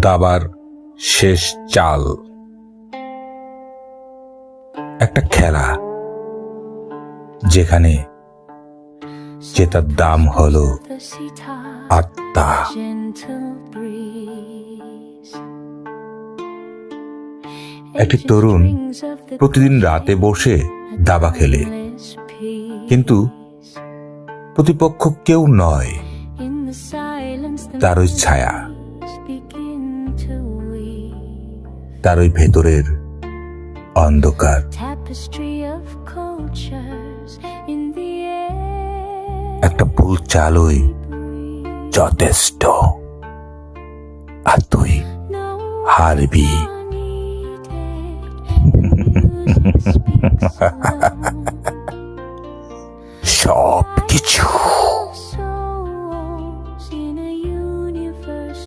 দাবার শেষ চাল। একটা খেলা যেখানে জেতার দাম হলো আত্মা। একটি তরুণ প্রতিদিন রাতে বসে দাবা খেলে, কিন্তু প্রতিপক্ষ কেউ নয়, তার ওই ছায়া, তার ওই ভেতরের অন্ধকার। একটা ভুল চালই যথেষ্ট, আর তুই হারবি।